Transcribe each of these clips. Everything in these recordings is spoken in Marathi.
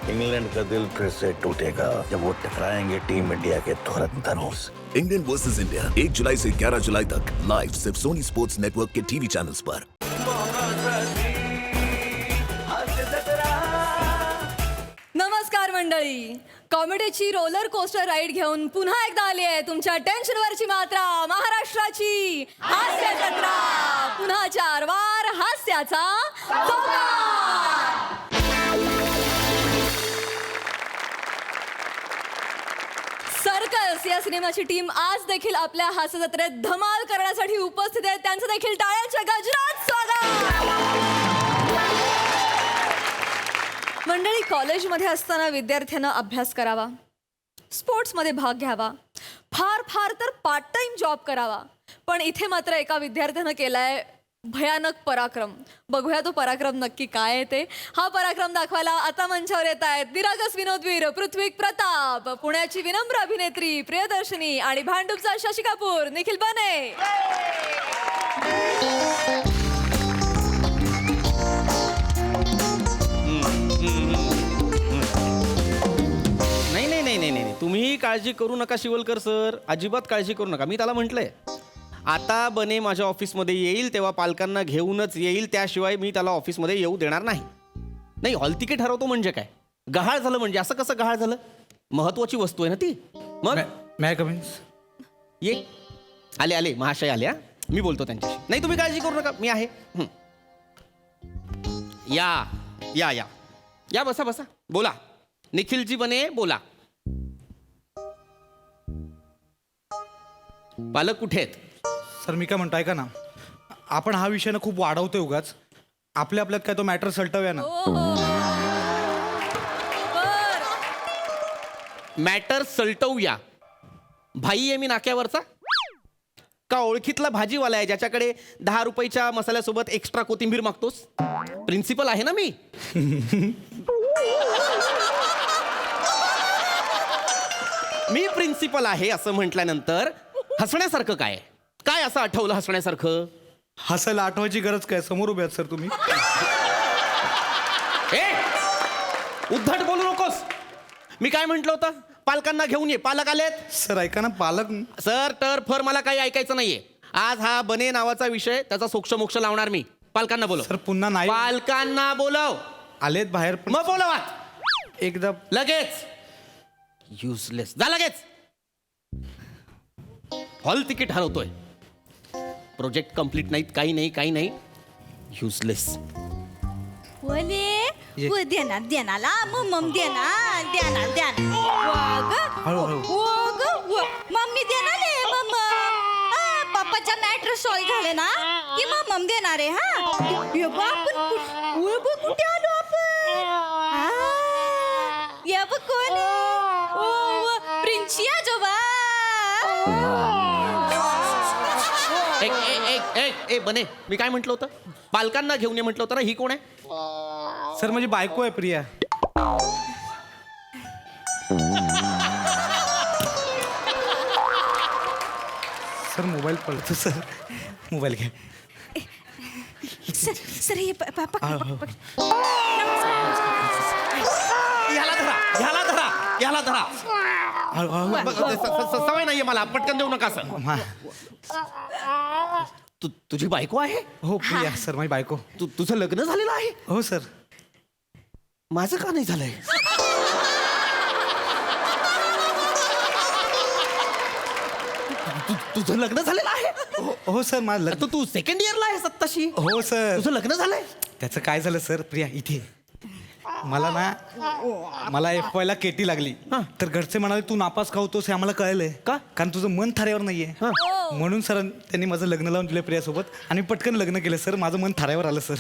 इंग्लैंड का दिल फिर से टूटेगा जब वो टकराएंगे टीम इंडिया के धुरंधरों से। इंग्लैंड वर्सेस इंडिया 1 जुलाई से 11 जुलाई तक लाइव सिर्फ सोनी स्पोर्ट्स नेटवर्क के टीवी चैनल्स पर। नमस्कार मंडळी, कॉमेडीची रोलर कोस्टर राईड घेऊन पुन्हा एकदा आली आहे तुमच्या टेन्शनवरची मात्रा, महाराष्ट्राची हास्य जत्रा। पुन्हा 4 वार हास्याचा चौकार। सर्कस या सिनेमाची टीम आज देखील आपल्या हास्य जत्रेत धमाल करण्यासाठी उपस्थित आहे। त्यांचं देखील टाळ्यांच्या गजरात स्वागत। मंडळी, कॉलेजमध्ये असताना विद्यार्थ्यांना अभ्यास करावा, स्पोर्ट्समध्ये भाग घ्यावा, फार फार तर पार्ट टाइम जॉब करावा, पण इथे मात्र एका विद्यार्थ्यानं केलाय भयानक पराक्रम। बघूया तो पराक्रम नक्की काय आहे ते। हा पराक्रम दाखवायला आता मंचावर येत आहेत निरागस विनोदवीर पृथ्वी प्रताप, पुण्याची विनम्र अभिनेत्री प्रियदर्शनी आणि भांडूपचा शशी कपूर निखिल बने। नाही, तुम्ही काळजी करू नका शिवलकर सर, अजिबात काळजी करू नका। मी त्याला म्हटलंय आता बने माझ्या ऑफिसमध्ये येईल तेव्हा पालकांना घेऊनच येईल, त्याशिवाय मी त्याला ऑफिसमध्ये येऊ देणार नाही। नाही, हॉल तिकीट हरवतो म्हणजे काय? गहाळ झालं म्हणजे असं कसं गहाळ झालं? महत्वाची वस्तू आहे ना ती। मग मॅ कमिन्स ये आले महाशय आले, मी बोलतो त्यांच्याशी। नाही, तुम्ही काळजी करू नका, मी आहे। या या या या बसा बसा, बोला निखिलजी बने, बोला। पालक कुठे आहेत? सर मी काय म्हणतो ऐका ना, आपण हा विषय ना खूप वाढवतोय उगाच, आपल्यात काय तो मॅटर सलटवूया ना। मॅटर सलटवूया? भाई आहे मी नाक्यावरचा का ओळखीतला भाजीवाला आहे ज्याच्याकडे 10 रुपयाच्या मसाल्यासोबत एक्स्ट्रा कोथिंबीर मागतोस? प्रिन्सिपल आहे ना मी। मी प्रिन्सिपल आहे असं म्हटल्यानंतर हसण्यासारखं काय? काय असं आठवलं हसण्यासारखं? हसायला आठवायची गरज काय, समोर उभे आहात सर तुम्ही। उद्धट बोलू नकोस। मी काय म्हंटल होतं? पालकांना घेऊन ये। पालक आलेत सर ऐका ना, पालक सर तर फर मला काही ऐकायचं नाहीये। आज हा बने नावाचा विषय, त्याचा सोक्ष मोक्ष लावणार मी। पालकांना बोलव सर, पुन्हा नाही। पालकांना बोलव। आलेत बाहेर पण मग बोलवात एकदा लगेच। युजलेस जा लगेच। हॉल तिकीट हरवतोय, प्रोजेक्ट कंप्लीट नाहीत, काही नाही युजलेस। ओले देनाला मम्मी देना मम्मी देणार मम्मा। पप्पाचा मॅटर सॉल्व झाले ना की मम्मी देणार आहे। हा आपण कुठे आलो आपण? ये बघ कोण? प्रिन्सी आजोबा। एक बने, मी काय म्हटलं होतं? पालकांना घेऊन ये म्हटलं होतं ना। ही कोण आहे? सर माझी बायको आहे प्रिया। सर मोबाईल पडतो सर, मोबाईल घ्या। सर हे याला धरा। सवय नाहीये मला, पटकन देऊ नका सर। तुझी बायको आहे? हो प्रिया सर, माझी बायको। तुझं लग्न झालेलं आहे? हो सर। माझं का नाही झालंय? तुझं लग्न झालेलं आहे? हो सर, माझं लग्न। तू सेकंड इयरला आहेस आत्ताशी? हो सर। तुझं लग्न झालंय? त्याचं काय झालं सर, प्रिया इथे मला FY ला केटी लागली, तर घरचे म्हणाले तू नापास खावतोस हे आम्हाला कळलंय का? कारण तुझं मन थाऱ्यावर नाहीये। म्हणून सर त्यांनी माझं लग्न लावून दिलं प्रियासोबत आणि पटकन लग्न केलं सर। माझं मन थाऱ्यावर आलं सर।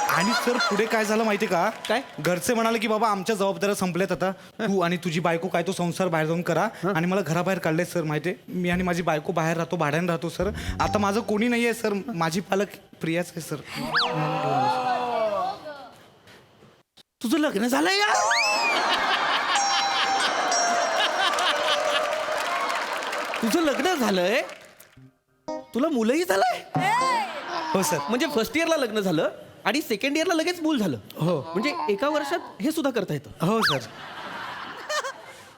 आणि सर पुढे काय झालं माहिती का? काय? घरचे म्हणाले की बाबा आमच्या जबाबदाऱ्या संपल्यात, आता तू आणि तुझी बायको काय तो संसार बाहेर जाऊन करा। आणि मला घराबाहेर काढले सर। माहिती, मी आणि माझी बायको बाहेर राहतो, भाड्याने राहतो सर। आता माझं कोणी नाहीये सर, माझी पालक प्रियाच आहे सर। तुझं लग्न झालंय यार? तुझं लग्न झालंय? तुला मुलंही झालंय? हो सर. म्हणजे फर्स्ट इयरला लग्न झालं आणि सेकंड इयरला लगेच मूल झालं. हो. म्हणजे एका वर्षात हे सुद्धा करता येतं. हो सर.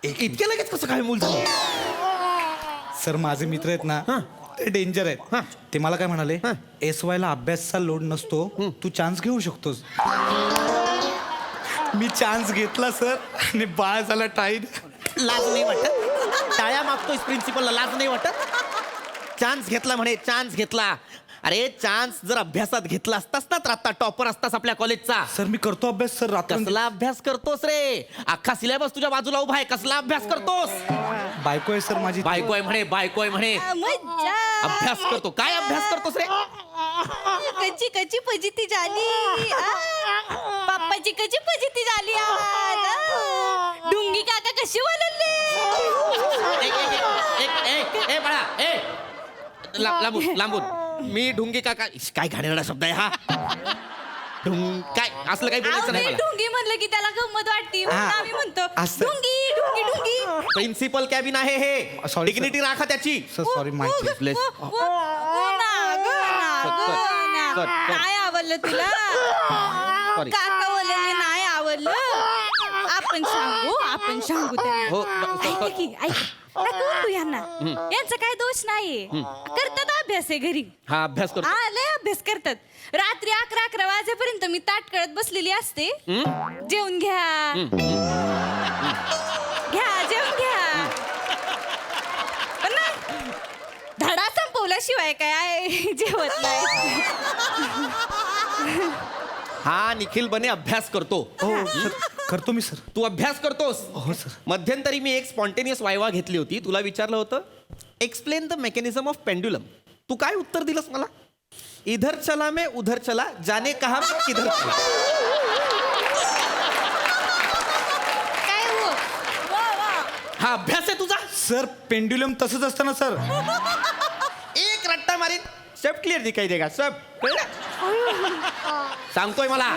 इतक्या लगेच कसं काय मूल झालं? सर माझे मित्र आहेत ना हां. ते डेंजर आहेत. हां. ते मला काय म्हणाले हां. SY ला अभ्यासचा लोड नसतो तू चान्स घेऊ शकतोस. मी चान्स घेतला सर आणि बाळ झाला टाईट. लाज नाही वाटत? टाळ्या मागतोय प्रिन्सिपलला, लाज नाही वाटत? चान्स घेतला म्हणे, चान्स घेतला. अरे चान्स जर अभ्यासात घेतला असतास ना तर आता टॉपर असतास आपल्या कॉलेजचा. सर मी करतो अभ्यास सर. रात्र कसला अभ्यास करतोस रे? अख्खा सिलेबस तुझ्या बाजूला उभा आहे, कसला अभ्यास करतोस? बायको आहे सर माझी. बायको आहे म्हणे, बायको आहे म्हणे. मज्जा. अभ्यास करतो. काय अभ्यास करतोस रे? कच्ची कच्ची फजिती झाली. पप्पाची कच्ची फजिती झाली आज. डुंगी काका कशी बोलले. ए बाळा, ए लांबून लांबून. मी ढुंगी काका, काय घाणेरडा शब्द आहे हा. काय असलं काही बोलायचं नाही मला. डुंगी म्हणलं की त्याला गंमत वाटते म्हणून हा. आम्ही म्हणतो असं. डुंगी डुंगी डुंगी. प्रिन्सिपल कॅबिन आहे हे. Sorry, डिग्निटी राखा त्याची. सर सॉरी माहिती. Bless. कर. काय आवडलं तुला? Sorry. काका बोलले नाही आवडलं. आपण सांगू त्यांना. हो, ऐक की, ऐक. नका बोलू यांना. यांचा काय दोष नाहीये. करतात अभ्यास आहे घरी. हा अभ्यास करतो. हा लय अभ्यास करतात. रात्री 11 वाजेपर्यंत मी ताट कळत बसलेली असते. जेवून घ्या जेवून घ्या. पण ना, धडा संपवल्याशिवाय काय जेवत नाही. हा निखिल बने अभ्यास करतो. हो सर करतो मी सर. तू अभ्यास करतोस. हो सर. मध्यंतरी मी एक स्पॉन्टेनियस वायवा घेतली होती. तुला विचारलं होतं explain the mechanism of pendulum. तू काय उत्तर दिलंस मला? इधर चला मैं उधर चला, जाने कहा मैं किधर चला. काय हो वा वा. हा अभ्यास आहे तुझा? सर पेंड्युलम तसंच असतं ना सर. एक रट्टा मारीन सब क्लिअर दिखाई देगा सब. सांगतोय मला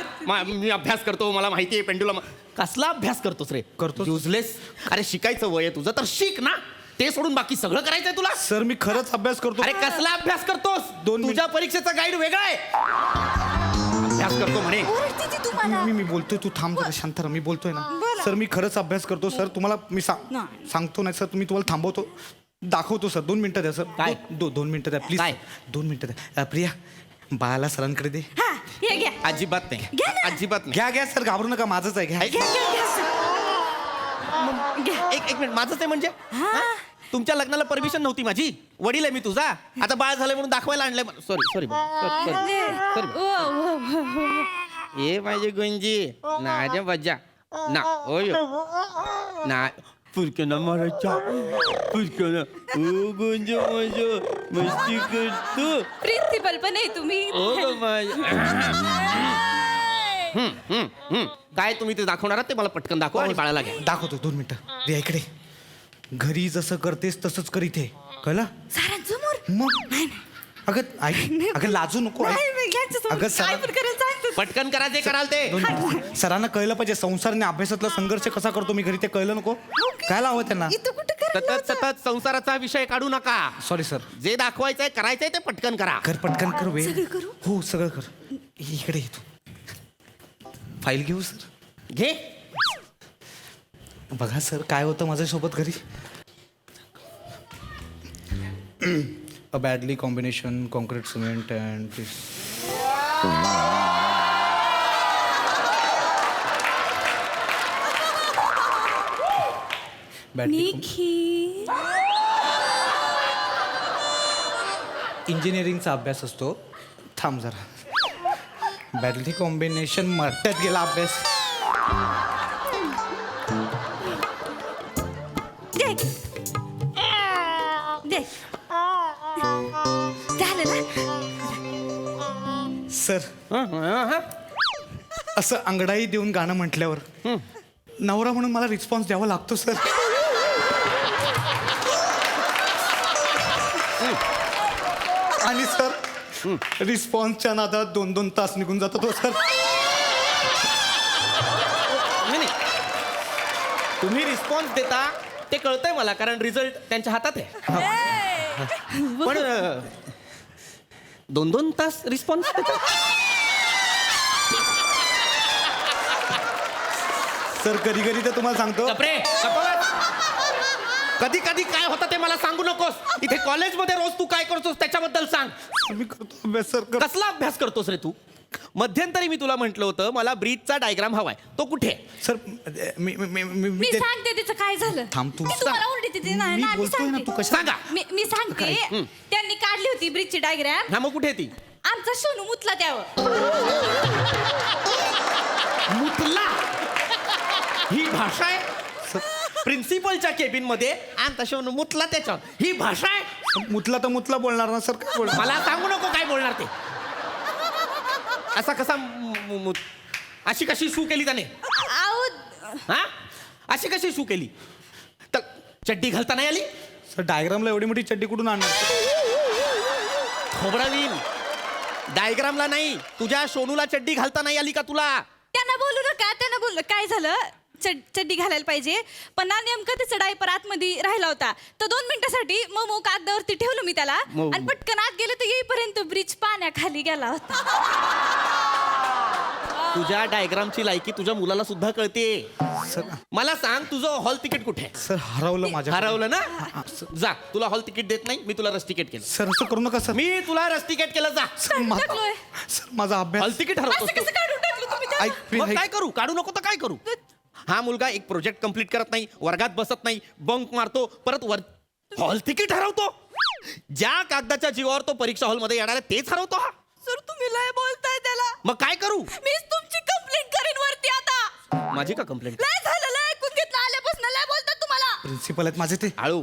मी अभ्यास करतो, मला माहिती आहे पेंड्युलम. कसला अभ्यास करतोस रे? करतो. युजलेस. अरे शिकायचं वय आहे तुझं तर शिक ना. ते सोडून बाकी सगळं करायचंय तुला. सर मी खरंच अभ्यास करतो. अरे कसला अभ्यास करतोस? 2 मिनिट. तुझ्या परीक्षेचा गाईड वेगळा आहे. अभ्यास करतो म्हणे. ओरडते ती तुम्हाला. मी बोलतोय तू थांब जरा शांत राहा. मी बोलतोय ना सर मी खरंच अभ्यास करतो सर. तुम्हाला मी नाही. सांगतो नाही सर. तुम्ही तुम्हाला थांबवतो दाखवतो सर. 2 मिनिटं द्या सर. काय? 2 मिनिटं द्या प्लीज. काय? 2 मिनिटं द्या. प्रिया बाळाला सरांकडे दे. हा हे घ्या. अजिबात नाही, घ्या ना. अजिबात नाही. घ्या घ्या सर घाबरू नका. माझंच आहे घ्या. ऐक. घ्या घ्या घ्या सर. घ्या. एक मिनिट, माझंच आहे म्हणजे? हा. हा? तुमच्या लग्नाला परमिशन नव्हती माझी. वडील आहे मी तुझा. आता बाळ झालंय म्हणून दाखवायला आणलंय. Sorry sorry sorry. ओ, ओ, ओ, ओ. ए माझे गुंजी ना बजा ना ओय ना पुरके ना मारायचा पुरके ना ओ गुंज माझं मस्ती करतो. प्रिन्सिपल पण आहे तुम्ही. ओ काय तुम्ही ते दाखवणार आहात ते मला पटकन दाखवा आणि बाळाला घ्या. दाखवतो 2 मिनिटं. रिया इकडे. घरी जसं करतेस तसंच कर इथे. कळलं? सरांसमोर मग अगं ऐक. अगं लाजू नको. ऐक. नाही, नाही, घ्यायचं अगं समोर. काय पण करायला सांगतो. पटकन करा जे कराल ते. 2 मिनिटं. सरांना कळलं पाहिजे संसार आणि अभ्यासातला संघर्ष कसा करतो मी घरी. ते कळलं नको. काय लावं त्यांना. इथं कुठं करायला सतत सतत संसाराचा विषय काढू नका. Sorry sir. जे दाखवायचंय करायचंय ते पटकन करा. कर पटकन कर. वेळ सगळं करू? हो सगळं कर. इकडे ये तू. फाईल घेऊ सर. घे. बघा सर काय होतं माझ्यासोबत घरी. A badly combination concrete cement and badly Nikhil. इंजिनिअरिंगचा अभ्यास असतो. थांब जरा. बॅडली कॉम्बिनेशन मट्ट्यात गेला अभ्यास. दे. दे. झालं ना. सर असं अंगडाई देऊन गाणं म्हटल्यावर नवरा म्हणून मला रिस्पॉन्स द्यावा लागतो सर. आणि सर रिस्पॉन्सच्या नादात 2-2 तास निघून जातो तो सर. नाही. तुम्ही रिस्पॉन्स देता ते कळतंय मला कारण रिझल्ट त्यांच्या हातात आहे. पण 2-2 तास रिस्पॉन्स देतात. सर कधी कधी तर तुम्हाला सांगतो गप्रे, कधी कधी काय होतं ते मला सांगू नकोस. इथे कॉलेजमध्ये रोज तू काय करतोस त्याच्याबद्दल सांग. मी करतो अभ्यास सर कसला अभ्यास करतोस रे तू? मध्यंतरी मी तुला म्हटलं होतं मला ब्रिजचा डायग्राम हवाय, तो कुठे आहे? सर मी मी मी मी मी ते- सांगते तिचं काय झालं. थांब तू. मी तुम्हाला ओरडते ते नाही मी ना, मी बोलतोय ना, सांगते. तू कशा- सांगा. मी सांगते त्यांनी काढली होती ब्रिजची डायग्राम. हा, मग कुठे आहे ती? आमचा सोनू मुतला त्यावर. मुतला, ही भाषा आहे? प्रिन्सिपलच्या केबिन मध्ये आणि तशा मुतला त्याच्यावर, ही भाषा आहे? मुतला तर मुतला बोलणार ना सर, काय बोलणार? मला सांगू नको काय बोलणार ते. असा कसा अशी कशी शू केली त्याने? आहो, हा, अशी कशी शू केली? तर चड्डी घालता नाही आली? सर डायग्रामला एवढी मोठी चड्डी कुठून आणणार? खोबरावीन, डायग्रामला नाही, तुझ्या सोनूला चड्डी घालता नाही आली का तुला? त्यांना बोलू नका. त्यांना बोल, काय झालं, चड्डी घालायला पाहिजे पण ना नेमकं त्याचा डायपर आतमध्ये राहिला होता. तर 2 मिनिटासाठी मग कागदावरती ठेवलं मी त्याला आणि पटकन आत गेले तर येईपर्यंत ब्रिज पाण्याखाली गेला होता. तुझ्या डायग्रामची लायकी तुझ्या मुलाला सुद्धा कळते. सर मला सांग तुझं हॉल तिकीट कुठे आहे? सर हरवलं माझ्या. हरवलं ना? जा, तुला हॉल तिकीट देत नाही, मी तुला रस तिकीट केलं. सर असं करू नका सर. मी तुला रस तिकीट केलं, जा. सर माझा टाकलोय. सर माझा अभ्यास. हॉल तिकीट हरवतो. असं कसं काढून टाकलं तुम्ही त्याला? ऐक प्रिय, मग ऐक. काय करू? काढू नको तर काय करू? हा मुलगा एक प्रोजेक्ट कंप्लीट करत नाही, वर्गात बसत नाही, बंक मारतो, परत हॉल तिकीट हरवतो. ज्या कागदाच्या जीवावर तो परीक्षा हॉलमध्ये येणार आहे तेच हरवतो हा. सर तुम्ही लय बोलताय त्याला. मग काय करू? मीच तुमची कंप्लेंट करेन वरती आता. माझी का कंप्लेंट? लय झालं, लय ऐकून घेतलं आल्यापासून लय बोलतात तुम्हाला. प्रिन्सिपल आहेत माझे ते. हळू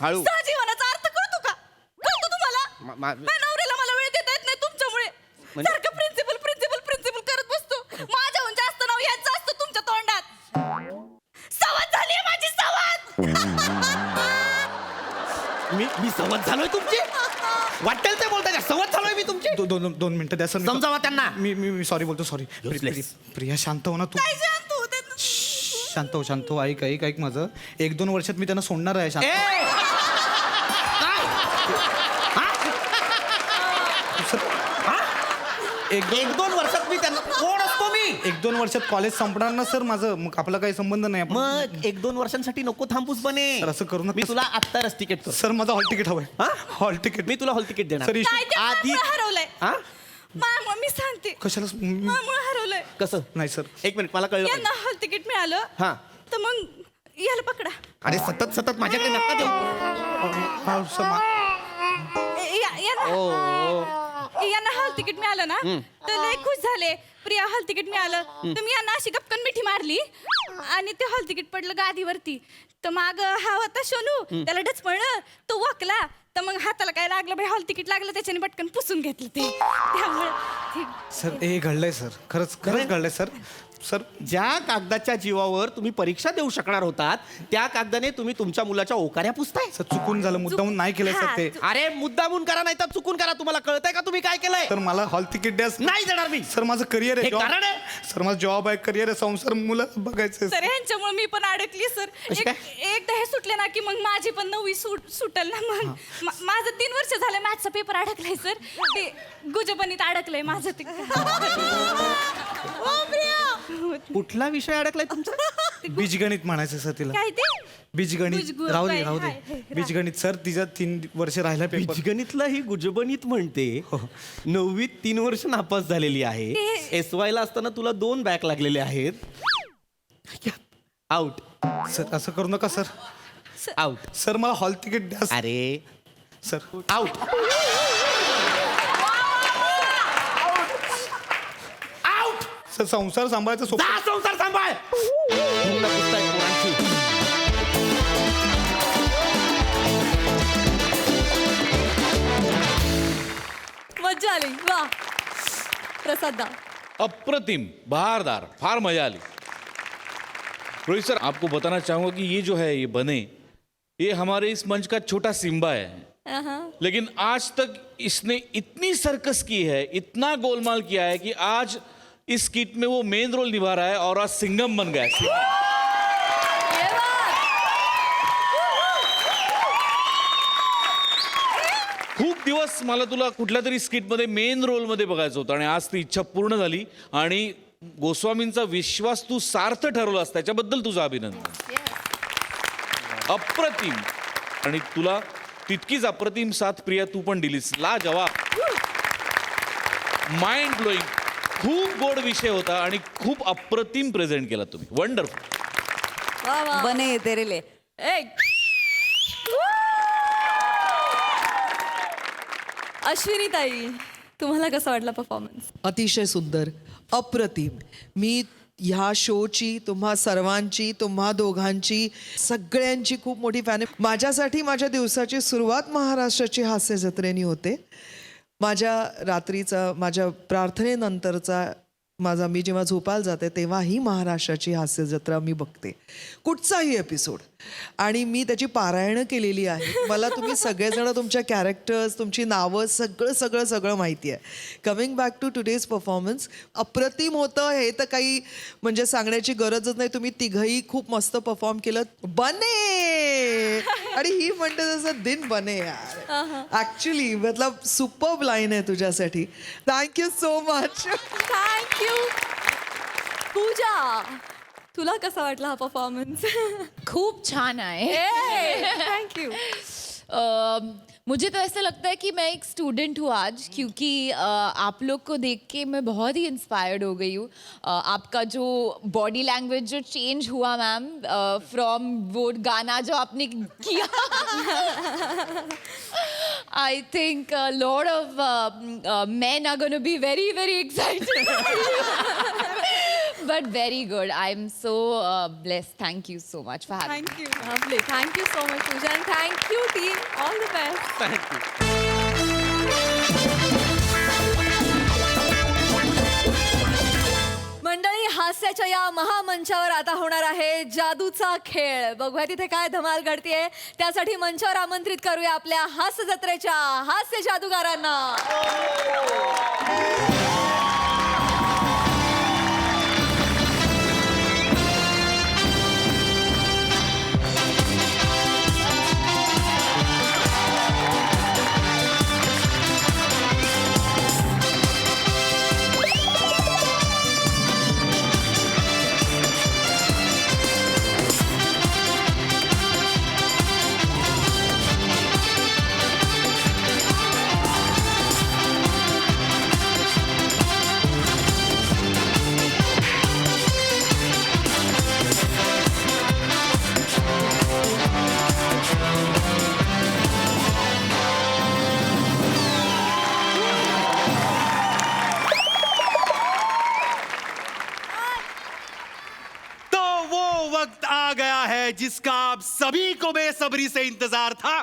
हळू. सहजीवनाचा अर्थ कळतो का? कळतो तुम्हाला? माझ्या नवऱ्याला मला वेळ देता येत नाही तुमच्यामुळे. म्हणजे? सारखं प्रिन्सिपल प्रिन्सिपल प्रिन्सिपल करत बसतो. माझ्याहून जास्त नाव ह्याचं असतं तुमच्या तोंडात. सवत झाली माझी सवत. मी संवाद झालोय तुमची? वाटेल ते बोलताय का? संवाद झालोय मी तुमची? दोन मिनिटं द्या सर. मी- समजावा त्यांना. मी सॉरी बोलतो, सॉरी. Useless. प्रिया शांत हो ना तू. काय शांत होते? शांत हो. ऐक माझं. 1-2 वर्षात मी त्यांना सोडणार आहे. शांत. ए! काय? हा? सर, हा? 1-2 वर्षात मी त्यांना कोण असतो मी? 1-2 वर्षात कॉलेज संपणार ना सर माझं, मग आपला काही संबंध नाही. आपण- मग 1-2 वर्षांसाठी नको थांबूस बने. सर, असं करू नका. मी तुला आत्ता रस तिकीट करतो. सर माझं हॉल तिकीट हवंय. हा? Hall ticket. मी तुला हॉल तिकीट देणार. सर काय ते आधी- मामुळं हरवलंय. हा? मामुळं मी सांगते. कशाला मामुळं हरवलंय. कसं? नाही सर. एक मिनिट, मला कळलं यांना पाहिजे. हॉल तिकीट मिळालं. हा. तर मग याला पकडा. अरे सतत माझ्याकडे नका देऊ. हा, सर, यांना हॉल तिकीट मिळालं ना तर लय खुश झाले. प्रिया हॉल तिकीट मिळालं तर मी यांना अशी गपकन मिठी मारली आणि ते हॉल तिकीट पडलं गादीवरती. तर माग हा होता सोनू, त्याला डचपळलं, तो वाकला. तर मग हाताला काय लागलं बाई, हॉल तिकीट लागलं, त्याच्याने पटकन पुसून घेतलं ते. त्यामुळे सर हे घडलंय सर. खरंच घडलंय सर. सर ज्या कागदाच्या जीवावर तुम्ही परीक्षा देऊ शकणार होतात त्या कागदाने तुम्ही तुमच्या मुलाच्या ओकाऱ्या पुसताय. सर चुकून झालं, मुद्दामून नाही केलंय सर ते. अरे मुद्दामून करा नाही तर चुकून करा. तुम्हाला कळतंय का तुम्ही काय केलंय? सर मला हॉल तिकीट द्या. नाही देणार मी. सर माझं करिअर आहे. हे job- कारण आहे? सर माझं जॉब आहे, करिअर आहे, संसार, मुलं बघायचं. सर ह्यांच्यामुळे मी पण अडकली सर. कशी काय? एकदा हे सुटले ना की मग माझी पण 9वी सुटल ना. मग माझं 3 वर्ष झालं मॅथचा पेपर अडकलाय सर. ते गुजबनीत अडकलंय माझं ते. ओ प्रिया. कुठला विषय अडकलाय तुमचा? बीजगणित म्हणायचं सर तिला. काय ते? बीजगणित. बीजगु- राहू दे हाय, राहू हाय, दे. हाय. बीजगणित सर तिचा 3 वर्ष राहिला पेपर. बीजगणितला ही गुजबनीत म्हणते. 9वीत 3 वर्ष नापास झालेली आहे. SY ला असताना तुला 2 बॅक लागलेले आहेत. आउट. सर असं करू नका सर. आउट. सर मला हॉल तिकीट द्या अरे सर. आउट. आउट. सर संसार सांभाळायचं सोपं. जा संसार सांभाळ. मुलं पुसतायत पोरांची. मजा आली वा. प्रसाद दा. अप्रतिम, बहारदार, फार मजा आली. रोहित सर, आपको बताना चाहूंगा कि ये जो है ये बने, ये हमारे इस मंच का छोटा सिम्बा है. लेकिन आज तक इसने इतनी सर्कस की है, इतना गोलमाल किया है कि आज इस किट में वो मेन रोल निभा रहा है और आज सिंघम बन गया है. खूप दिवस मला तुला कुठल्या तरी स्किटमध्ये मेन रोलमध्ये बघायचं होतं आणि आज ती इच्छा पूर्ण झाली आणि गोस्वामींचा विश्वास तू सार्थ ठरवलास त्याच्याबद्दल तुझं अभिनंदन. अप्रतिम. आणि तुला तितकीच अप्रतिम साथ प्रिया तू पण दिलीस. ला जवाब. Mind blowing. खूप गोड विषय होता आणि खूप अप्रतिम प्रेझेंट केला तुम्ही. वंडरफुल. वा वा. बने तेरे लिए. अश्विनी ताई, तुम्हाला कसा वाटला परफॉर्मन्स? अतिशय सुंदर, अप्रतिम. मी ह्या शोची, तुम्हा सर्वांची, तुम्हा दोघांची, सगळ्यांची खूप मोठी फॅन आहे. माझ्यासाठी माझ्या दिवसाची सुरुवात महाराष्ट्राची हास्य जत्रेने होते. माझ्या रात्रीचा, माझ्या प्रार्थनेनंतरचा माझा, मी जेव्हा झोपायला जाते तेव्हाही महाराष्ट्राची हास्य जत्रा मी बघते, कुठचाही एपिसोड. आणि मी त्याची पारायणं केलेली आहे. मला तुम्ही सगळेजण, तुमच्या कॅरेक्टर्स, तुमची नावं, सगळं सगळं सगळं माहिती आहे. Coming back to today's performance, अप्रतिम होतं हे तर काही म्हणजे सांगण्याची गरजच नाही. तुम्ही तिघही खूप मस्त परफॉर्म केलं. बने आणि ही म्हणते जसं दिन बने यार. ऍक्च्युली मतलब सुपर्ब लाईन आहे तुझ्यासाठी. Thank you so much. थँक्यू. पूजा, तुला कसा वाटला हा परफॉर्मन्स? खूप छान आहे. Thank you. मुझे तो ऐसा लगता है कि मैं एक स्टूडेंट हूँ आज, क्योंकि आप लोग को देख के मैं बहुत ही इंस्पायर्ड हो गई हूँ. आपका जो बॉडी लैंग्वेज जो चेंज हुआ मैम, फ्रॉम वो गाना जो आपने किया, I think lot of men are going to be very very excited. But very good. I'm so blessed. Thank you so much for having me. Thank you. lovely. Thank you so much, पूजा. And thank you, team. All the best. मंडळी, हास्याच्या या महामंचावर आता होणार आहे जादूचा खेळ. बघूया तिथे काय धमाल घडतीये. त्यासाठी मंचावर आमंत्रित करूया आपल्या हास्य जत्रेच्या हास्य जादूगारांना. जिसका आप सभी को बेसब्री से इंतजार था.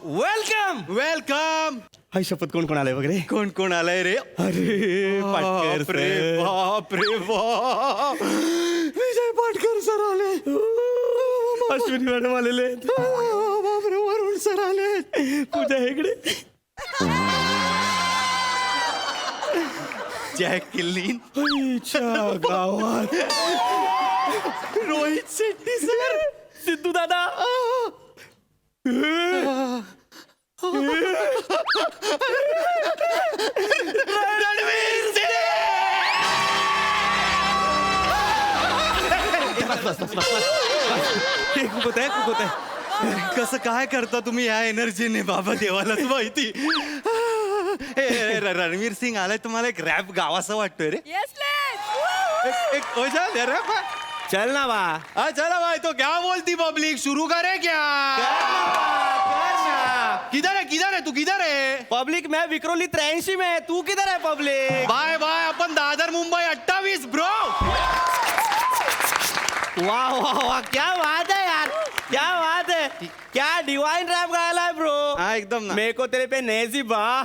वेलकम. वेलकम. हाय शपथ, कोण कोण आलंय वगैरे? कोण कोण आलंय रे? अरे पाटकर सर. बाप रे बाप. विजय पाटकर सर आले. अश्विनी मॅडम आलेले. बापरे, वरुण सर आले. पूजा हेगडे. जॅक किल्लीन. गावात रोहित शेट्टी सर. सिद्धू दादा. रणवीर सिंग. खूप होत आहे. कसं काय करता तुम्ही या एनर्जीने? बाबा देवालाच माहिती. रणवीर सिंग आलाय, तुम्हाला एक रॅप गावासा वाटतोय रे? Yes let's. एक हो जा रॅप. चल ना बा. हाँ चला भाई, तो क्या बोलती पब्लिक? शुरू करे क्या? किधर है तू? किधर है पब्लिक? मैं विक्रोली 83 में. तू किधर है पब्लिक? Bye bye. अपन दादर मुंबई 28 ब्रो. वाह वाह वाह, क्या बात है यार, क्या बात है. क्या डिवाइन रैप गायला है ब्रो. हाँ एकदम ना. मेरे को तेरे पे नेजी बा.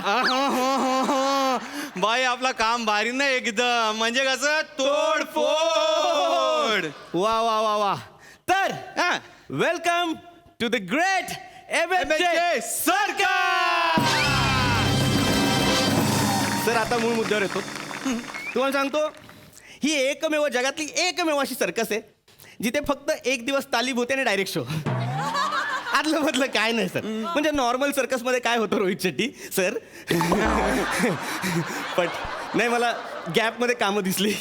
बाई आपला काम भारी ना एकदम. म्हणजे कसं तोडफोड. वाह वाह वाह वाह. तर welcome to the great MJ सरकार. सर, आता मूळ मुद्द्यावर येतो. तुम्हाला सांगतो, ही एकमेव, जगातली एकमेव अशी सर्कस आहे जिथे फक्त एक दिवस तालीम होते आणि डायरेक्ट शो. आदलं मधलं काय नाही सर. म्हणजे नॉर्मल सर्कसमध्ये काय होतं रोहित शेट्टी सर. पण नाही, मला गॅपमध्ये कामं दिसली.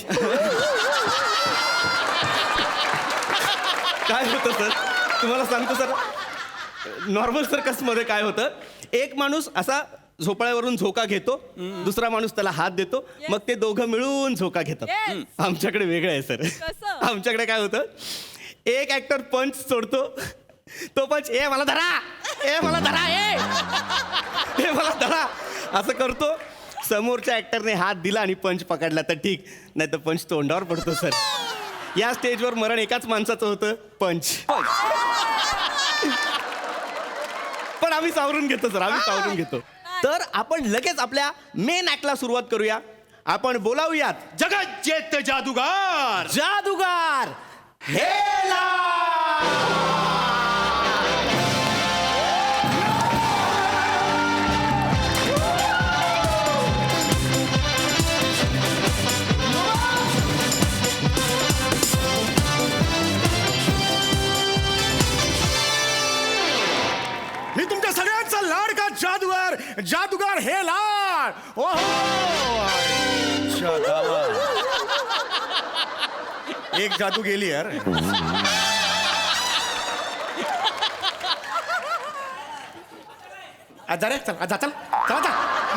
काय होतं सर, तुम्हाला सांगतो सर, नॉर्मल सर्कसमध्ये काय होतं, एक माणूस असा झोपाळ्यावरून झोका घेतो, दुसरा माणूस त्याला हात देतो, मग ते दोघं मिळून झोका घेतात. आमच्याकडे वेगळं आहे सर. आमच्याकडे काय होतं, एक ऍक्टर पंच सोडतो, तो पंच ए मला धरा, ए मला धरा, ए मला धरा असं करतो. समोरच्या ऍक्टरने हात दिला आणि पंच पकडला तर ठीक, नाही तर पंच तोंडावर पडतो सर. या स्टेजवर मरण एकाच माणसाचं होतं, पंच. पण आम्ही सावरून घेतो सर, आम्ही सावरून घेतो. तर आपण लगेच आपल्या मेन ऍक्टला सुरुवात करूया. आपण बोलावूयात जगत जेते जादूगार जादूगार हेला. मी तुमच्या सगळ्यांचा लाडका जादूगार जादूगार हे लाड. एक जादू गेली यार. जा रे, चल जा, चल चला, चल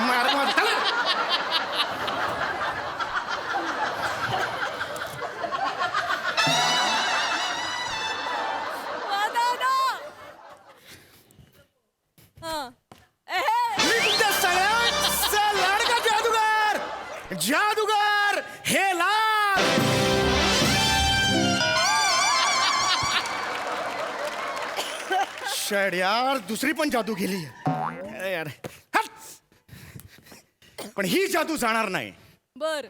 मार मार, चल. मी तुमच्या सगळ्यांचा लाडका जादूगार जादूगार हे लाड. शेड यार, दुसरी पण जादू गेली यार. हट. पण ही जादू जाणार नाही. बर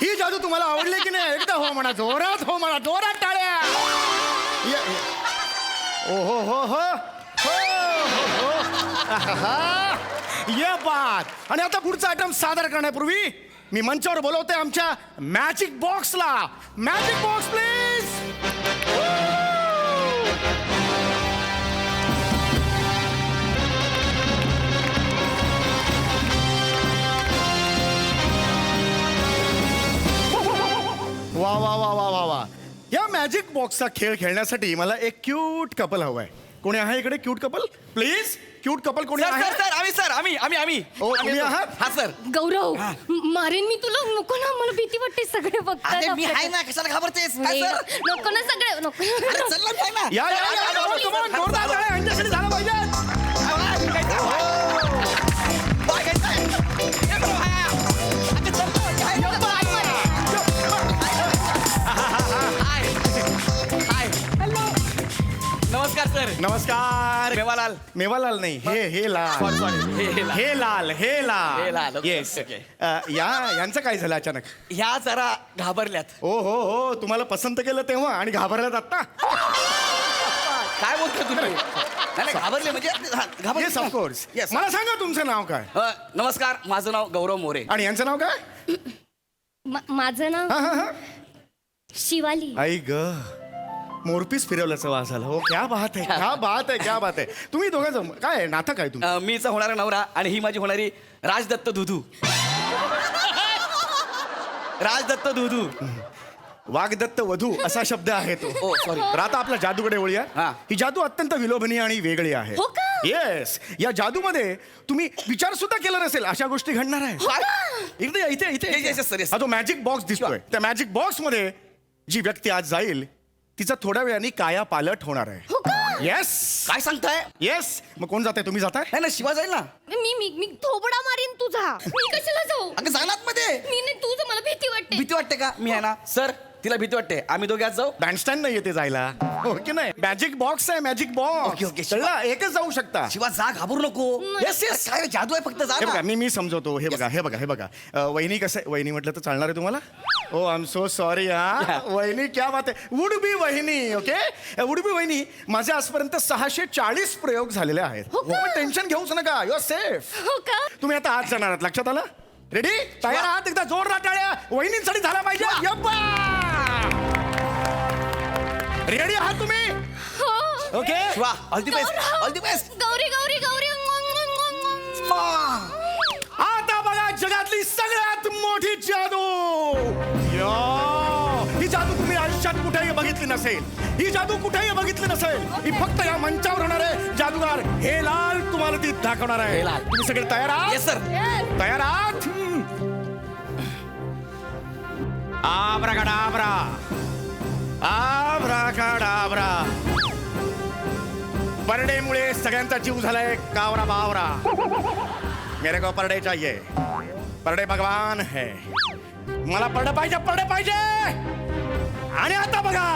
ही जादू तुम्हाला आवडली की नाही? एकदा हो म्हणा, जोरात हो म्हणा, जोरात टाळ्या. ओ हो हो हो ये बात. आणि आता पुढचा आयटम सादर करण्यापूर्वी मी मंचावर बोलवते आमच्या मॅजिक बॉक्सला. Magic box please. वा वा वा वा वा वा. या मॅजिक बॉक्सचा खेळ खेळण्यासाठी मला एक क्यूट कपल हवंय. कोणी आहे इकडे cute couple? Please cute couple कोणी आहे? आम्ही ओ, तुम्ही आहात? हा सर. गौरव, मारेन मी तुला. नको ना, मला भीती वाटते. सगळे बघतात. मी आहे ना, कशाला घाबरतेस? नको ना, सगळे नको. या या या, come on, come on, जोरदार टाळ्या यांच्यासाठी झालं पाहिजे. नमस्कार सर. नमस्कार. मेवालाल. मेवालाल नाही, हे लाल. हे लाल, हे लाल. येस. यांचं काय झालं अचानक? ह्या जरा घाबरल्यात. ओ हो हो, तुम्हाला पसंत केलं तेव्हा आणि घाबरल्यात आता? काय बोलतोय तुम्ही? नाही घाबरले म्हणजे येस ऑफकोर्स. मला सांगा तुमचं नाव काय? नमस्कार, माझं नाव गौरव मोरे. आणि यांचं नाव काय? माझं नाव हा हा हा. शिवाली. आई ग, मोरपीस फिरवल्याचा वास झाला. हो, क्या बात आहे, क्या बात आहे, क्या बात आहे. तुम्ही दोघं काय आहे, नातं काय तुम्ही? मीचा होणारा नवरा आणि ही माझी होणारी राजदत्त दुधू. राजदत्त दुधू. वागदत्त वधू असा शब्द आहे तो. ओ सॉरी. तर आता आपल्या जादूकडे वळूया. हा. ही जादू अत्यंत विलोभनीय आणि वेगळी आहे. हो का? येस. या जादूमध्ये तुम्ही विचार सुद्धा केला नसेल अशा गोष्टी घडणार आहे. इथे इथे इथे Yes, yes, sir, yes. हा जो मॅजिक बॉक्स दिसतोय, त्या मॅजिक बॉक्स मध्ये जी व्यक्ती आज जाईल तिचा थोड्या वेळाने काया पालट होणार आहे. येस. काय सांगताय? येस. मग कोण जाते? तुम्ही जाताय? नाही ना, शिवा जाईल ना. मी थोबडा मारीन तुझा. मी कशाला जाऊ? अगं जाणार मध्ये. मी नाही, तुझं मला भीती वाटते. भीती वाटते का? मी आहे ना सर, तिला भीती वाटते. आम्ही दोघे आज जाऊ. बँडस्टँड नाही येते जायला. हो की नाही मॅजिक बॉक्स आहे मॅजिक बॉक्स ओके, ओके, कळलं एकच जाऊ शकता शिवा जा घाबरू नको येस येस काय जादू आहे फक्त जा हे ना. बघा मी समजवतो हे बघा वहिनी कसं आहे वहिनी म्हटलं तर चालणार आहे तुम्हाला ओ आय एम सो सॉरी हा वहिनी क्या बात आहे वुड बी वहिनी ओके वुड बी वहिनी माझे आजपर्यंत 640 प्रयोग झालेले आहेत टेन्शन घेऊच नका यू आर सेफ हो का तुम्ही आता आज जाणार आहात लक्षात आलं रेडी तयार आहात एकदा जोरदार टाळ्या वहिनींसाठी झाला पाहिजे यप्पा रेडी आहात तुम्ही okay Shiva all the best all the best Gauri Gauri Gauri आता बघा जगातली सगळ्यात मोठी जादू या ही जादू तुम्ही आयुष्यात कुठेही बघितली नसेल ही जादू कुठेही बघितली नसेल ही फक्त या मंचावर होणार आहे जादूगार हे लाल तुम्हाला ती दाखवणार आहे हेलाल. तुम्ही सगळे तयार आहात येस सर तयार आहात आब्राकाडाब्रा आब्राकाडाब्रा परडेमुळे सगळ्यांचा जीव झालाय कावरा बावरा मेरे को परडे चाहिए परडे भगवान है मला परडे पाहिजे आणि आता बघा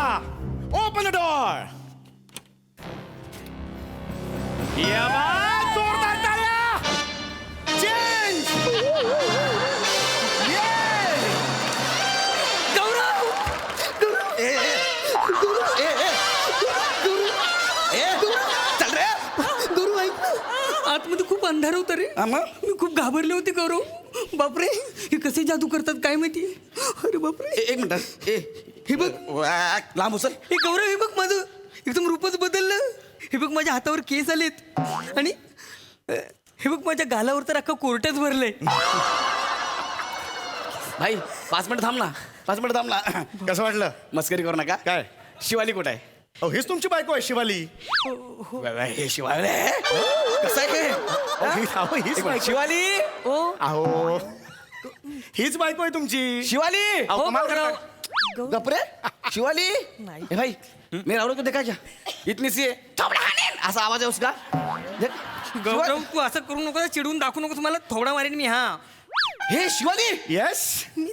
ओपन द डोर जोरदार टाळ्या चेंज चल रे गौरव ऐक ना आतमध्ये खूप अंधार होतं रे मी खूप घाबरले होते गौरव बापरे हे कसे जादू करतात काय माहिती अरे बापरे एक मिनिट हे बघ लांब उचल हे गौरव हे बघ माझं एकदम रूपच बदललं हे बघ माझ्या हातावर केस आलेत आणि हे बघ माझ्या गालावर तर अख्खा कोर्टच भरलंय भाई 5 मिनिट थांब ना 5 मिनिट थांब ना कसं वाटलं मस्करी करू नका काय शिवाली कुठे आहे अहो हीच तुमची बायको आहे शिवाली हे शिवाली कसं आहे हे? अहो, हीच एक मिनिट. बायको. शिवाली अहो हीच बायको आहे तुमची शिवाली अहो, कमाल करताय. गपरे शिवाली ए भाई मेरा औरत को देखा क्या इतनी सी है थोबड़ा हानेन असा आवाज आहे उसका देख. गौरव तू असं करू नको चिडून दाखवू नको तुम्हाला थोडा मारेन मी हा हे शिवाली येस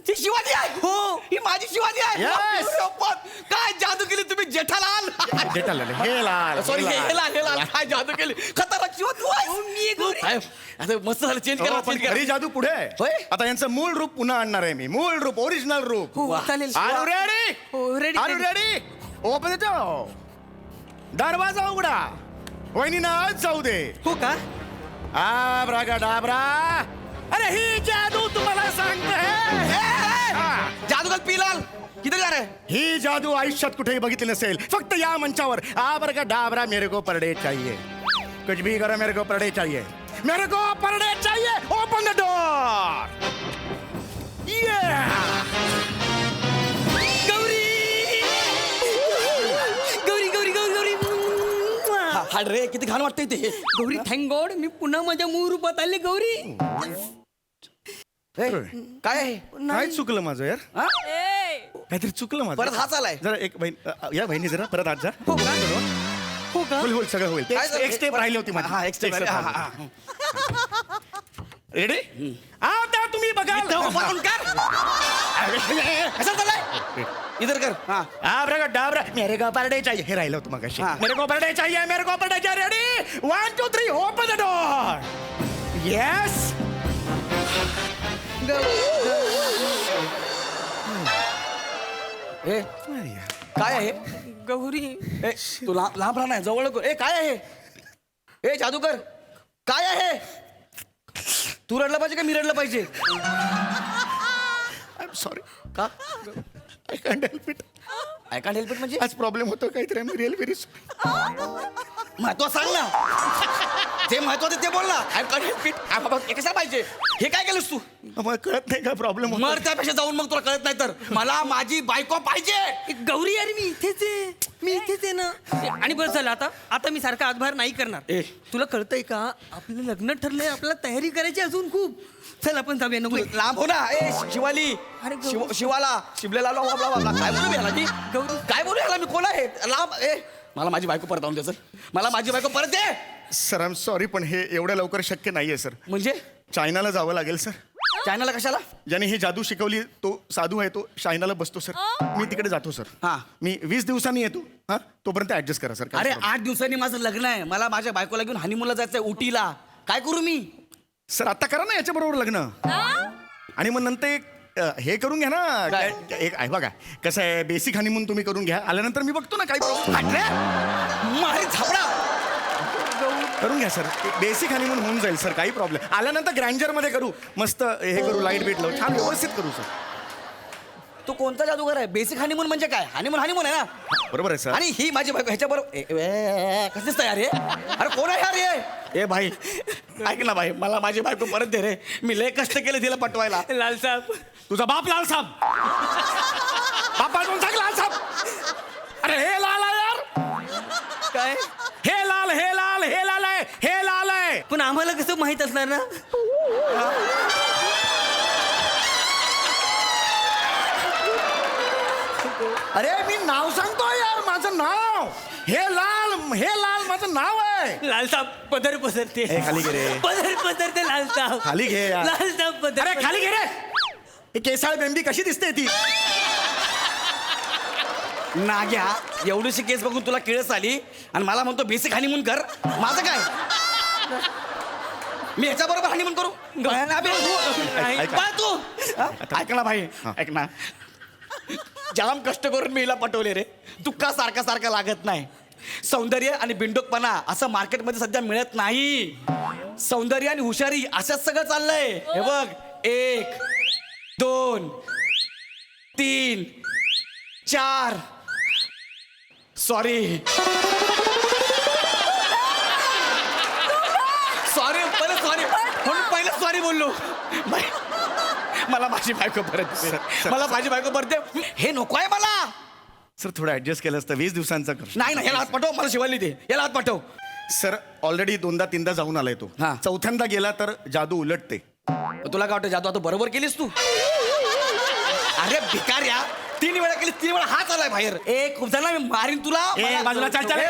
ती शिवाली आहे हो ही माझी शिवाली आहे Yes. शपथ. काय जादू केली तुम्ही जेठालाल जेठालाल हे लाल सॉरी हे लाल. हे लाल हे लाल काय जादू केली खतरनाक शिवा तू आहेस. मी गौरी. काय? आता मस्त झालं चेंज हो, करा पण चेंज करा खरी जादू पुढे आहे. होय? आता यांचं मूळ रूप पुन्हा आणणार आहे मी मूळ रूप ओरिजिनल रूप हो चालेल आर यू रेडी हो ready are you ready open the दरवाजा उघडा वहिनीना आज जाऊ दे हो का आब्रागा डाबरा अरे ही जादू तुम्हाला सांगते जादूगर पीलाल किधर जा रहे हैं? ही जादू आयुष्यात कुठेही बघितली नसेल फक्त या मंचावर आब्रागा डाबरा मेरे को परडे चाहिए कुछ भी करो मेरे को परडे चाहिए मेरे को परडे चाहिए open the door Gauri Gauri Gauri Gauri हाड रे किती घाण वाटतंय ते गौरी थँक गॉड मी पुन्हा माझ्या मूळ रूपात आले गौरी ए, काय आहे काय चुकलं माझं यार हा? काहीतरी चुकलं माझं परत हात आलाय जरा एक बहीण या बहिणी जरा परत आज जा हो का हो का होईल सगळं होईल काय झालं? एक स्टेप राहिली होती माझी हा एक स्टेप रेडी आता तुम्ही बघा कसं चाललंय इधर कर हा आब्रागा डाबरा मेरे को परडे चाहिए हे राहिलं होतं मगाशी हा. मेरे को परडे चाहिए मेरे को परडे चाहिए ready 1 2 3 open the door yes ए काय आहे गौरी ए तू लांब राहणार जवळ नको ए काय आहे ए जादूकर काय आहे तू रडलं पाहिजे का मी रडलं पाहिजे आय एम सॉरी का I can't help it I can't help it म्हणजे आज प्रॉब्लेम होतो काहीतरी आय एम रिअल व्हेरी महत्व सांग ना जे महत्वाचं ते बोल ना आय कांट हेल्प इट बाबा हे कसं पाहिजे हे काय केलंस तू मला कळत नाही का प्रॉब्लेम मर त्यापेक्षा जाऊन मग तुला कळत नाही तर मला माझी बायको पाहिजे गौरी अरे मी इथेच आहे ना आणि बस झालं आता मी सारखा आगभार नाही करणार ए. तुला कळतंय का आपलं लग्न ठरलंय आपल्याला तयारी करायची अजून खूप चल आपण जाऊया नको लांब हो ना ए शिवाली अरे गौरी. शिवाला शिवलेला काय बोलू याला मी गौरी. काय बोलू याला मी कोण आहे लांब ए मला माझी बायको परत आणून दे सर मला माझी बायको परत दे सर आय एम सॉरी पण हे एवढ्या लवकर शक्य नाहीये सर म्हणजे चायनाला जावं लागेल सर चायनाला कशाला? ज्याने ही जादू शिकवली तो साधू आहे, तो शायनाला बसतो सर. मी तिकडे जातो सर. हा. मी 20 दिवसांनी येतो. हा, तोपर्यंत ऍडजस्ट करा सर. काय अरे problem. 8 दिवसांनी माझं लग्न आहे. मला माझ्या बायकोला घेऊन हनीमूनला जायचंय उटीला. काय करू मी? सर आता करा ना याच्या बरोबर लग्न. आणि मग नंतर एक हे करून घ्या ना. एक आहे बघा कसं आहे, बेसिक हनीमून तुम्ही करून घ्या. आल्यानंतर मी बघतो ना काही प्रॉब्लेम. मारी झापडा. करून घ्या सर. बेसिक हनीमून होऊन जाईल सर, काही प्रॉब्लेम. आल्यानंतर ग्रँजर मध्ये करू, मस्त हे करू, लाईट बीट लावू, छान व्यवस्थित करू सर. तू कोणता जादूगर आहे? बेसिक हनीमून म्हणजे काय? हनीमून हनीमून आहे ना. बरोबर आहे सर. आणि ही माझी बायको ह्याच्या बरोबर कसं दिसतं यार हे? अरे कोण आहे यार हे? ए भाई ऐक ना भाई, मला माझी बायको परत दे रे. मी लय कष्ट केले तिला पटवायला. लाल साहेब, तुझा बाप लाल साहेब. बापा सांग लाल साहेब. अरे हे लाल आहे यार. काय? हे लाल हे लाल हे लाल आहे, हे लाल आहे. पण आम्हाला कसं माहित असणार ना? अरे मी नाव सांगतो यार, माझं नाव. हे लाल माझं नाव आहे. लाल साहेब पदर पसरते. ए, खाली घे रे. पदर पसरते लाल साहेब. खाली घे यार. लाल साहेब पदर. अरे खाली घे रे. हे केसाळ बेंबी कशी दिसते ती? नाग्या एवढीशी केस बघून तुला किळस आली आणि मला म्हणतो बेसिक हनीमून कर. माझं काय? मी ह्याच्या बरोबर हनीमून करू? ऐका. पळ तू. ऐक ना भाई, ऐक ना. जाम कष्ट करून मी हिला पटवले रे. तू का सारखा सारखा लागत नाही? सौंदर्य आणि बिंडोकपणा असं मार्केटमध्ये सध्या मिळत नाही. सौंदर्य आणि हुशारी असंच सगळं चाललंय. हे बघ, 1 2 3 4. सॉरी पहिलं सॉरी म्हणून पहिलं सॉरी बोललो. मला माझी बायको परत दे. मला माझी बायको परत दे. हे नको आहे मला. सर थोडं ऍडजस्ट केलं असतं. 20 दिवसांचं कर. नाही ना, याला हात पाठव. मला शिवायला दे. याला हात पाठव. सर ऑलरेडी 2दा-3दा जाऊन आलाय तो. हा. चौथ्यांदा गेला तर जादू उलटते. तुला काय वाटतं जादू आता बरोबर केलीस तू? अरे भिकाऱ्या, 3 वेळा केली, 3 वेळा हात आलाय बाहेर. खूप झाला, मी मारीन तुला. बाजूला चाल चाल.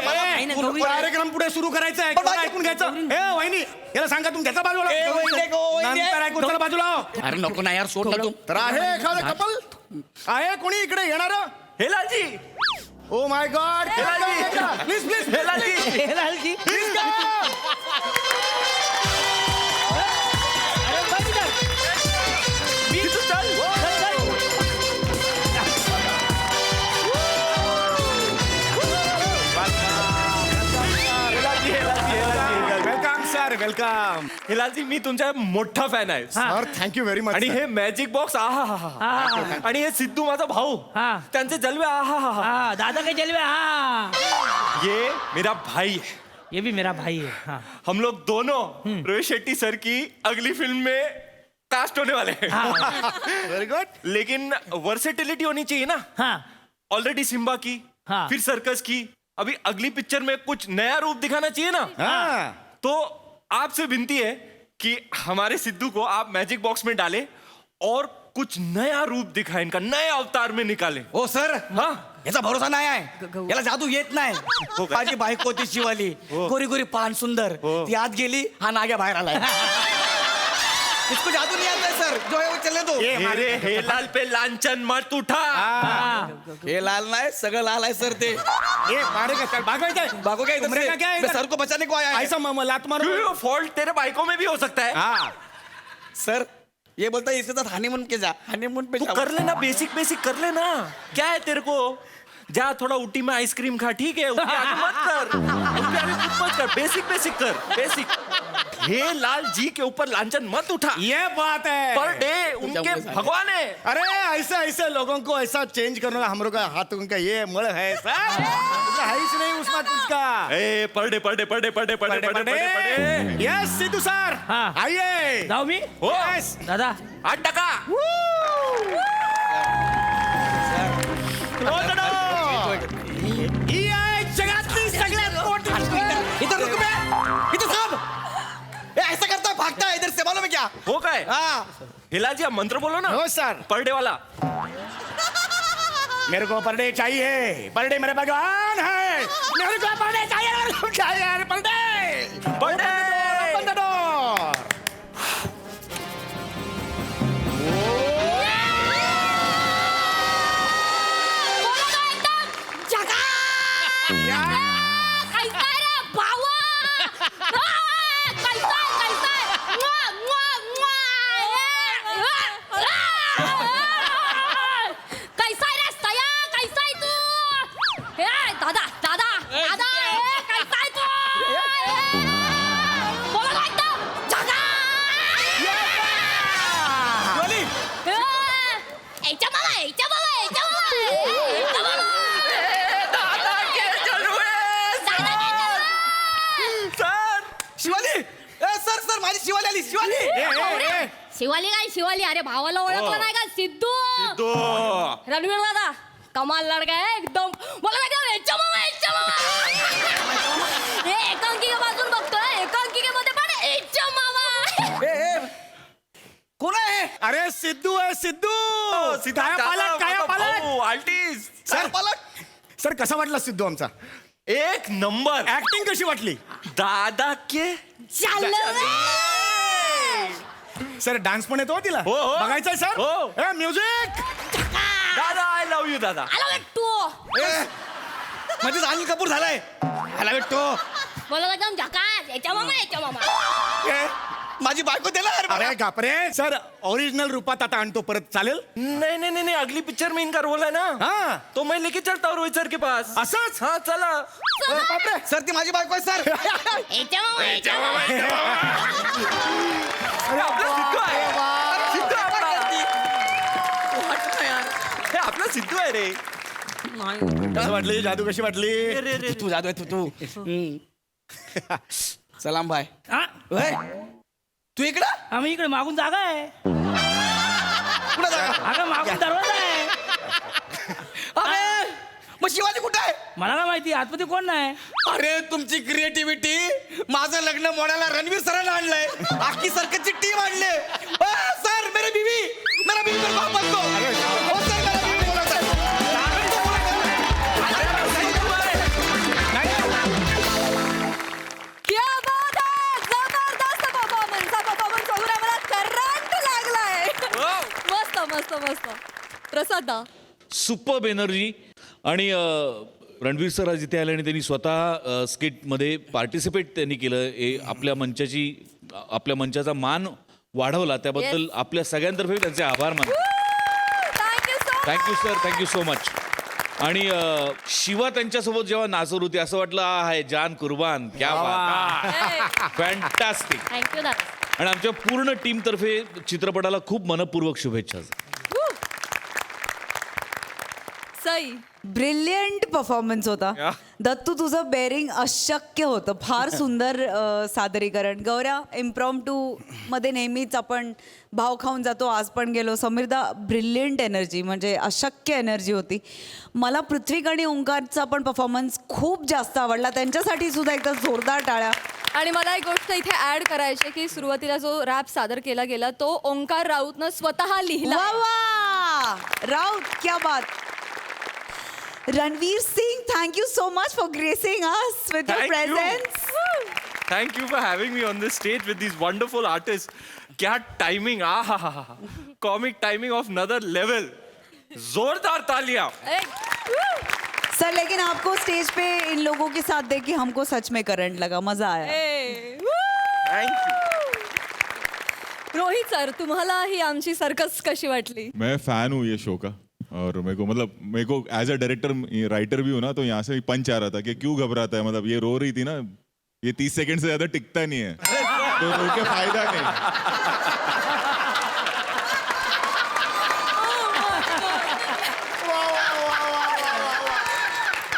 कार्यक्रम पुढे सुरू करायचा आहे. ऐकून घ्यायचं. ए वहिनी याला सांगा तुम्ही घ्यायचा बाजूला. नंतर ऐकून चला बाजूला. अरे नको ना यार, सोड ना तू. तर आहे एखादं कपल आहे कोणी इकडे येणार? Hey Lalji. Oh my god. Please please. Hey Lalji. Please welcome sir, welcome. हिलालजी, मी तुमचा मोठा फॅन आहे. Sir thank you very much. आणि हे मॅजिक बॉक्स आणि हे सिद्धू माझा भाऊ, त्यांचे जलवे दादा के जलवे. हाँ, ये मेरा भाई है. ये भी मेरा भाई है. हाँ. हम लोग दोनों रोहित शेट्टी सर की अगली फिल्म में कास्ट होने वाले हैं. Very good. लेकिन वर्सेटिलिटी होनी चाहिए ना. हाँ. ऑलरेडी सिम्बा की, हाँ. फिर सर्कस की, अभी अगली पिक्चर में कुछ नया रूप दिखाना चाहिए ना. हाँ. तो आपसे विनती है कि हमारे सिद्धू को आप मैजिक बॉक्स में डालें और कुछ नया रूप दिखाएं, इनका नए अवतार में निकालें. हो सर, हाँ. याचा भरोसा नाही आहे. याला जादू येत नाही. माझी बायको होती शिवाली, गोरी गोरी पान सुंदर. ती आत गेली, हा नाग्या बाहेर आलाय. इसको जादू नहीं आता है सर. जो है वो चलने दो. मेरे हेलाल पे लांछन मत उठा. हे लाल नाही, सगळं लाल आहे सर. ते ये मारे का सर? भागो इधर. बाको क्या इधर तुमरे से? का क्या है मैं इधर? सर को बचाने को आया है. ऐसा लात मारो. फॉल्ट तेरे बाइकों में भी हो सकता है. हाँ. सर ये बोलता है इसके साथ हनीमून पे जा. हनीमून पे तू जा. कर लेना, बेसिक बेसिक कर लेना. क्या है तेरे को? जा थोड़ा ऊटी में आइसक्रीम खा. ठीक है, उसके आगे मत कर. उसके आगे कुछ मत कर. बेसिक बेसिक कर. बेसिक. हे लाल जी के ऊपर लांछन मत उठा. ये बात है. पर डे उनके भगवान है. अरे ऐसे ऐसे लोगों को ऐसा चेंज करने का हम लोग का हाथ उनका ये मल है सर. है ही नहीं उसमें तुझका. ए पर डे. Yes Sidhu sir. हाँ. आइए. जाऊ मी. यस. दादा. 8%. ही आहे जगातली सगळ्यात मोठी. इधर रुक बे. इधर साहब. ये ऐसा करता है, भागता है. इधर से मालूम है क्या? हो काय? हाँ. हिलाल जी, आप मंत्र बोलो ना. हो सर. पर डे वाला. मेरे को परडे चाहिए. परडे मेरे भगवान है. मेरे को परडे चाहिए. परडे. पर डे. बंद डोर. शिवाली काय शिवाली? अरे भावाला ओळखलं नाही का? सिद्धू. रणवीर दादा कमाल लडका आहे एकदम. मला काय काय याच्या मामा हे एकांकिकेपासून बघतोय, एकांकिकेमध्ये पण याच्या मामा. कोण आहे? अरे सिद्धू आहे सिद्धू. काय पालक काय पालक सर सर कसा वाटला सिद्धू आमचा? एक नंबर. ऍक्टिंग कशी वाटली? दादा के सर डान्स पण येतो तिला? हो, हो. बघायचंय सर? हो. म्युझिक. दादा आय लव्ह यू दादा. आला भेटतो. मध्येच अनिल कपूर झालाय. ह्याला भेटतो. मला एकदम झकास. याच्या मामा याच्या मामा. माझी बायको देणार. अरे घापरे सर ओरिजिनल रूपात आता आणतो परत, चालेल? नहीं नहीं नहीं नहीं, अगली पिक्चर में इनका रोल है ना. हाँ. तो मैं लेके चलता हूँ रोहित सर के पास. असंच? हाँ चला. बापरे सर ती माझी बायको आहे सर. याच्या मामा याच्या मामा. अरे आपला सिद्धू आहे. सिद्धू आहे आपला. हे आपला सिद्धू आहे रे. कसं वाटली जादू? कशी वाटली? तू जादू आहे तू. सलाम भाई. होय? तू इकडं? आम्ही इकडे मागून जागा आहे. कुठं जागा? अगं मागून दरवाजा आहे. अरे मग शिवाजी कुठं आहे? मला काय माहिती आतमध्ये कोण नाही. अरे तुमची क्रिएटिव्हिटी माझं लग्न मोडायला रणवीर सरांना आणलंय. आखी सर्कसची टीम आणले. सर मेरे बीवी मेरा बीवी पर वापस दो. हो सर मेरा बीवी बोला सर. क्या बात आहे! जबरदस्त परफॉर्मन्स. हा परफॉर्मन्स बघून आम्हाला करंट लागलाय. मस्त मस्त मस्त. प्रसाद दा. Superb energy. आणि रणवीर सर आज इथे आले आणि त्यांनी स्वतः स्किटमध्ये पार्टिसिपेट त्यांनी केलं. हे आपल्या मंचाचा मान वाढवला, त्याबद्दल आपल्या सगळ्यांतर्फे त्यांचे आभार मानतो. Thank you so thank you sir, thank you so much. आणि शिवा त्यांच्यासोबत जेव्हा नाचत होती असं वाटलं आहे जान कुर्बान. क्या फॅन्टॅस्टिक. थँक्यू दादा. आणि आमच्या पूर्ण टीमतर्फे चित्रपटाला खूप मनपूर्वक शुभेच्छा. सई. ब्रिलियंट परफॉर्मन्स होता. दत्तू तुझं बेरिंग अशक्य होतं. फार सुंदर सादरीकरण. गौऱ्या इम्प्रॉम्प्टू मध्ये नेहमीच आपण भाव खाऊन जातो, आज पण गेलो. समीरदा ब्रिलियंट एनर्जी, म्हणजे अशक्य एनर्जी होती. मला पृथ्वीक आणि ओंकारचा पण परफॉर्मन्स खूप जास्त आवडला. त्यांच्यासाठी सुद्धा एकदा जोरदार टाळ्या. आणि मला एक गोष्ट इथे ऍड करायची की सुरुवातीला जो रॅप सादर केला गेला तो ओंकार राऊतनं स्वतः लिहिला. वा वा राऊत, क्या बात. Ranveer Singh, thank you so much for gracing us with your Thank you. presence. Thank you for having me on this stage with these wonderful artists. क्या timing. Comic timing of another level. जोरदार तालियां. सर लेकिन आपको स्टेज पे इन लोगों के साथ देख के हमको सच में करंट लगा, मजा आया. Thank you. रोहित सर, तुम्हाला ही आमची सर्कस कशी वाटली? मैं फैन हूँ ये शो का. और मेरे को एज अ डायरेक्टर राइटर भी हूँ ना, तो यहाँ से पंच आ रहा था कि क्यों घबराता है. मतलब ये रो रही थी ना, ये 30 सेकंड से ज्यादा टिकता नहीं है, तो रो के फायदा नहीं.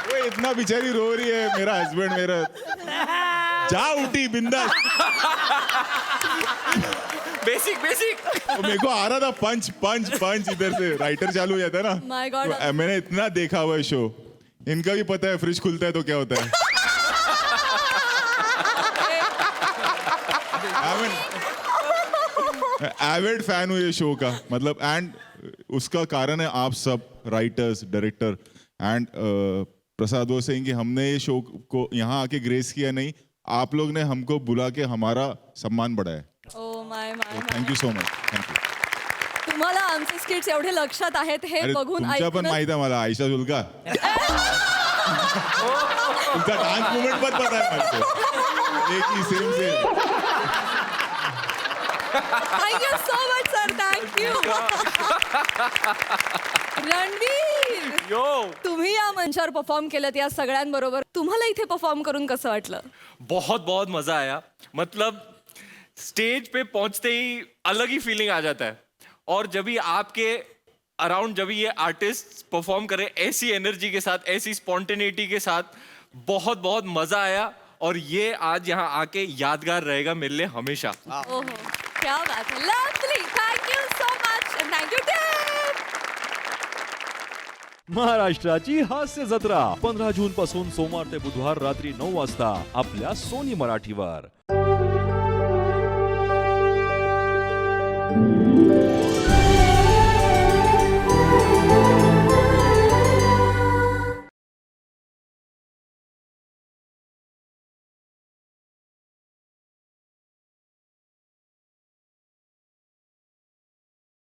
वो इतना बेचारी रो रही है. मेरा हस्बैंड मेरा जा उठी बिंदास. बेसिक तो मेरे को आ रहा था पंच पंच पंच इधर से. राइटर चालू हो जाता है ना. My God. तो मैंने इतना देखा हुआ है शो. इनका भी पता है फ्रिज खुलता है तो क्या होता है. एविड फैन हूँ ये शो का. मतलब एंड उसका कारण है आप सब राइटर्स, डायरेक्टर एंड प्रसाद वो सिंह कि हमने ये शो को यहाँ आके ग्रेस किया नहीं, आप लोग ने हमको बुला के हमारा सम्मान बढ़ाया. Oh my my. Thank you so much. Thank you. तुम्हाला आमचे स्किट्स एवढे लक्षात आहेत हे अरे बघून तुमच्या पण माहित आहे मला. आयशा जुल्का तुमचा डान्स मुवमेंट पण पता आहे मला. एक ही same. Thank you so much sir. Thank you. Ranveer, yo. तुम्ही या मंचावर परफॉर्म केलं या सगळ्यांबरोबर. तुम्हाला इथे परफॉर्म करून कसं वाटलं? बहुत बहुत मजा आया. मतलब स्टेज पे पहुंचते ही अलग ही फीलिंग आ जाता है. और जब भी आपके अराउंड जब भी ये आर्टिस्ट परफॉर्म करें ऐसी एनर्जी के साथ, ऐसी स्पॉन्टेनिटी के साथ, बहुत बहुत मजा आया. और ये आज यहाँ आके यादगार रहेगा मेरे लिए हमेशा. ओहो. क्या बात है, lovely, thank you so much, thank you team. महाराष्ट्राची हास्य जत्रा 15 जून पासून सोमवार ते बुधवार रात्री 9 वाजता आपल्या सोनी मराठीवर.